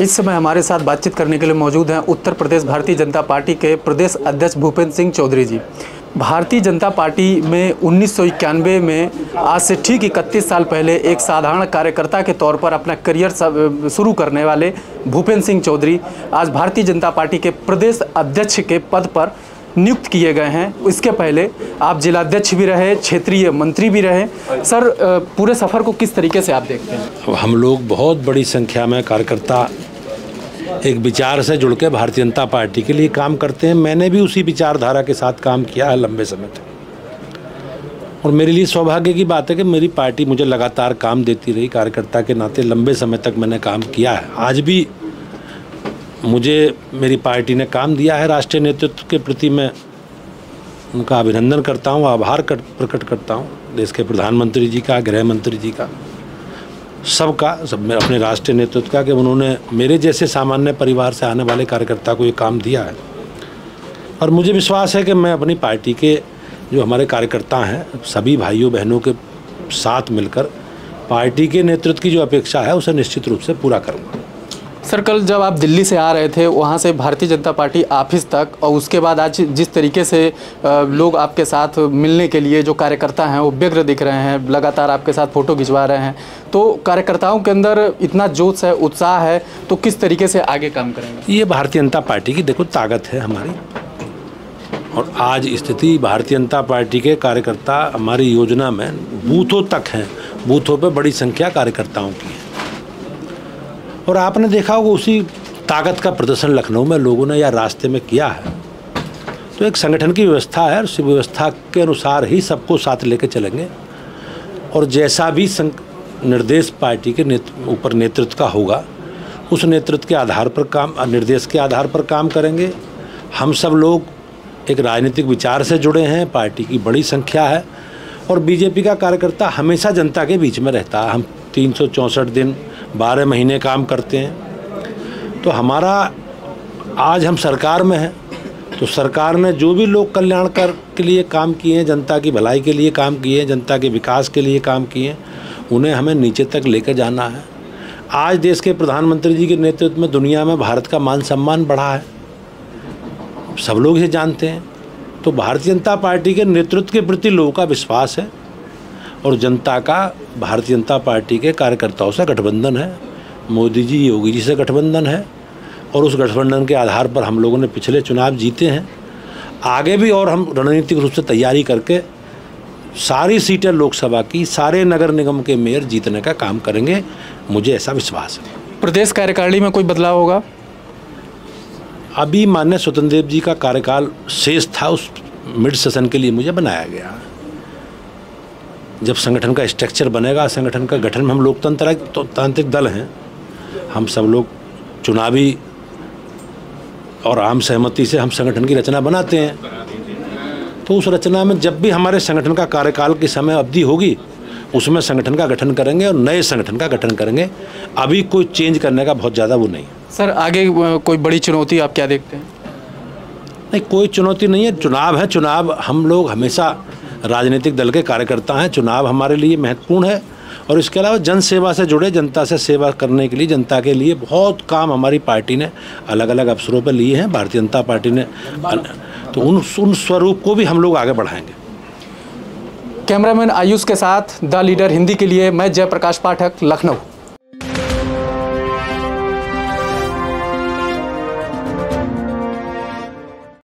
इस समय हमारे साथ बातचीत करने के लिए मौजूद हैं उत्तर प्रदेश भारतीय जनता पार्टी के प्रदेश अध्यक्ष भूपेंद्र सिंह चौधरी जी। भारतीय जनता पार्टी में 1991 में आज से ठीक 31 साल पहले एक साधारण कार्यकर्ता के तौर पर अपना करियर शुरू करने वाले भूपेंद्र सिंह चौधरी आज भारतीय जनता पार्टी के प्रदेश अध्यक्ष के पद पर नियुक्त किए गए हैं। इसके पहले आप जिलाध्यक्ष भी रहे, क्षेत्रीय मंत्री भी रहे। सर, पूरे सफ़र को किस तरीके से आप देखते हैं? हम लोग बहुत बड़ी संख्या में कार्यकर्ता एक विचार से जुड़ के भारतीय जनता पार्टी के लिए काम करते हैं। मैंने भी उसी विचारधारा के साथ काम किया है लंबे समय तक, और मेरे लिए सौभाग्य की बात है कि मेरी पार्टी मुझे लगातार काम देती रही। कार्यकर्ता के नाते लंबे समय तक मैंने काम किया है। आज भी मुझे मेरी पार्टी ने काम दिया है। राष्ट्रीय नेतृत्व के प्रति मैं उनका अभिनंदन करता हूँ, आभार प्रकट करता हूँ। देश के प्रधानमंत्री जी का, गृह मंत्री जी का, सबका, सब अपने राष्ट्रीय नेतृत्व का, कि उन्होंने मेरे जैसे सामान्य परिवार से आने वाले कार्यकर्ता को ये काम दिया है। और मुझे विश्वास है कि मैं अपनी पार्टी के जो हमारे कार्यकर्ता हैं, सभी भाइयों बहनों के साथ मिलकर पार्टी के नेतृत्व की जो अपेक्षा है उसे निश्चित रूप से पूरा करूँगा। सर, कल जब आप दिल्ली से आ रहे थे, वहाँ से भारतीय जनता पार्टी ऑफिस तक, और उसके बाद आज जिस तरीके से लोग आपके साथ मिलने के लिए जो कार्यकर्ता हैं वो व्यग्र दिख रहे हैं, लगातार आपके साथ फ़ोटो खिंचवा रहे हैं, तो कार्यकर्ताओं के अंदर इतना जोश है, उत्साह है, तो किस तरीके से आगे काम करेंगे? ये भारतीय जनता पार्टी की देखो ताकत है हमारी। और आज स्थिति भारतीय जनता पार्टी के कार्यकर्ता हमारी योजना में बूथों तक हैं। बूथों पर बड़ी संख्या कार्यकर्ताओं की है, और आपने देखा होगा उसी ताकत का प्रदर्शन लखनऊ में लोगों ने या रास्ते में किया है। तो एक संगठन की व्यवस्था है, उस व्यवस्था के अनुसार ही सबको साथ लेकर चलेंगे, और जैसा भी निर्देश पार्टी के ऊपर नेतृत्व का होगा, उस नेतृत्व के आधार पर काम, निर्देश के आधार पर काम करेंगे। हम सब लोग एक राजनीतिक विचार से जुड़े हैं, पार्टी की बड़ी संख्या है, और बीजेपी का कार्यकर्ता हमेशा जनता के बीच में रहता है। हम 364 दिन 12 महीने काम करते हैं। तो हमारा, आज हम सरकार में हैं, तो सरकार ने जो भी लोक कल्याण के लिए काम किए हैं, जनता की भलाई के लिए काम किए हैं, जनता के विकास के लिए काम किए हैं, उन्हें हमें नीचे तक लेकर जाना है। आज देश के प्रधानमंत्री जी के नेतृत्व में दुनिया में भारत का मान सम्मान बढ़ा है, सब लोग इसे जानते हैं। तो भारतीय जनता पार्टी के नेतृत्व के प्रति लोगों का विश्वास है, और जनता का भारतीय जनता पार्टी के कार्यकर्ताओं से गठबंधन है। मोदी जी, योगी जी से गठबंधन है, और उस गठबंधन के आधार पर हम लोगों ने पिछले चुनाव जीते हैं। आगे भी और हम रणनीतिक रूप से तैयारी करके सारी सीटें लोकसभा की, सारे नगर निगम के मेयर जीतने का काम करेंगे, मुझे ऐसा विश्वास है। प्रदेश कार्यकारिणी में कोई बदलाव होगा? अभी माननीय स्वतंत्र देव जी का कार्यकाल शेष था, उस मिड सेशन के लिए मुझे बनाया गया। जब संगठन का स्ट्रक्चर बनेगा, संगठन का गठन में, हम लोकतांत्रिक दल हैं, हम सब लोग चुनावी और आम सहमति से हम संगठन की रचना बनाते हैं। तो उस रचना में जब भी हमारे संगठन का कार्यकाल की समय अवधि होगी, उसमें संगठन का गठन करेंगे और नए संगठन का गठन करेंगे। अभी कोई चेंज करने का बहुत ज़्यादा वो नहीं। सर, आगे कोई बड़ी चुनौती आप क्या देखते हैं? नहीं, कोई चुनौती नहीं है। चुनाव है, चुनाव हम लोग हमेशा राजनीतिक दल के कार्यकर्ता हैं, चुनाव हमारे लिए महत्वपूर्ण है। और इसके अलावा जन सेवा से जुड़े, जनता से सेवा करने के लिए, जनता के लिए बहुत काम हमारी पार्टी ने अलग अलग अवसरों पर लिए हैं, भारतीय जनता पार्टी ने। तो उन स्वरूप को भी हम लोग आगे बढ़ाएंगे। कैमरामैन आयुष के साथ द लीडर हिंदी के लिए मैं जयप्रकाश पाठक, लखनऊ।